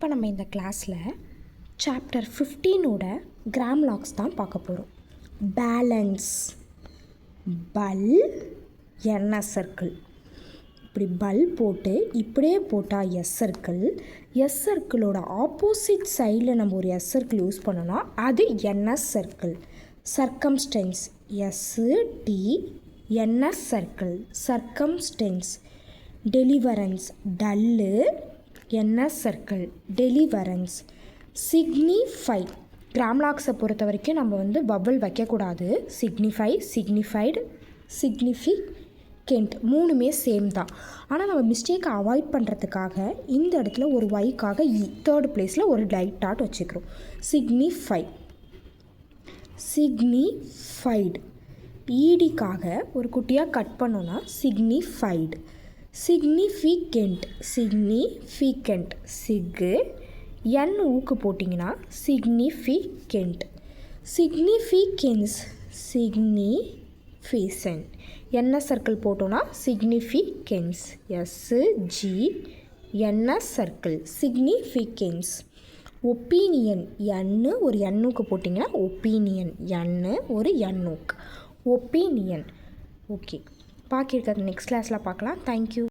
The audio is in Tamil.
இப்போ நம்ம இந்த கிளாஸில் சாப்டர் 15ஓட கிராம் லாக்ஸ் தான் பார்க்க போகிறோம். பேலன்ஸ், பல், என்ன சர்க்கிள். இப்படி பல் போட்டு இப்படியே போட்டால் எஸ் சர்க்கிள். எஸ் சர்க்கிளோட ஆப்போசிட் சைடில் நம்ம ஒரு எஸ் சர்க்கிள் யூஸ் பண்ணோன்னா அது NS circle. Circumstance, S T NS circle. Circumstance. Deliverance, டல்லு என்எஸ் சர்க்கிள். டெலிவரன்ஸ். சிக்னிஃபை, கிராம் லாக்ஸை பொறுத்த வரைக்கும் நம்ம பபுள் வைக்கக்கூடாது. சிக்னிஃபை, சிக்னிஃபைடு, சிக்னிஃபிகெண்ட் மூணுமே சேம் தான். ஆனால் நம்ம மிஸ்டேக்கை அவாய்ட் பண்ணுறதுக்காக இந்த இடத்துல ஒரு ஒய்க்காக தேர்ட் பிளேஸில் ஒரு லைட் டாட் வச்சுக்கிறோம். Signify, signified. ஈடிக்காக ஒரு குட்டியாக கட் பண்ணோன்னா சிக்னிஃபைடு. சிக்னிஃபிகெண்ட், சிக்னிஃபிகெண்ட். சிக்கு என் ஊக்கு போட்டிங்கன்னா சிக்னிஃபிகெண்ட். சிக்னிஃபிகென்ஸ், சிக்னிஃபிசன். என்ன சர்க்கிள் போட்டோன்னா significance. S G NS circle. Significance. Opinion, என்னு ஒரு எண்ணுக்கு போட்டிங்கன்னா ஒப்பீனியன். என்னு ஒரு எண்ணூக்கு ஒப்பீனியன். ஓகே, பாக்கி இருக்கிறது நெக்ஸ்ட் கிளாஸில் பார்க்கலாம். தேங்க்யூ.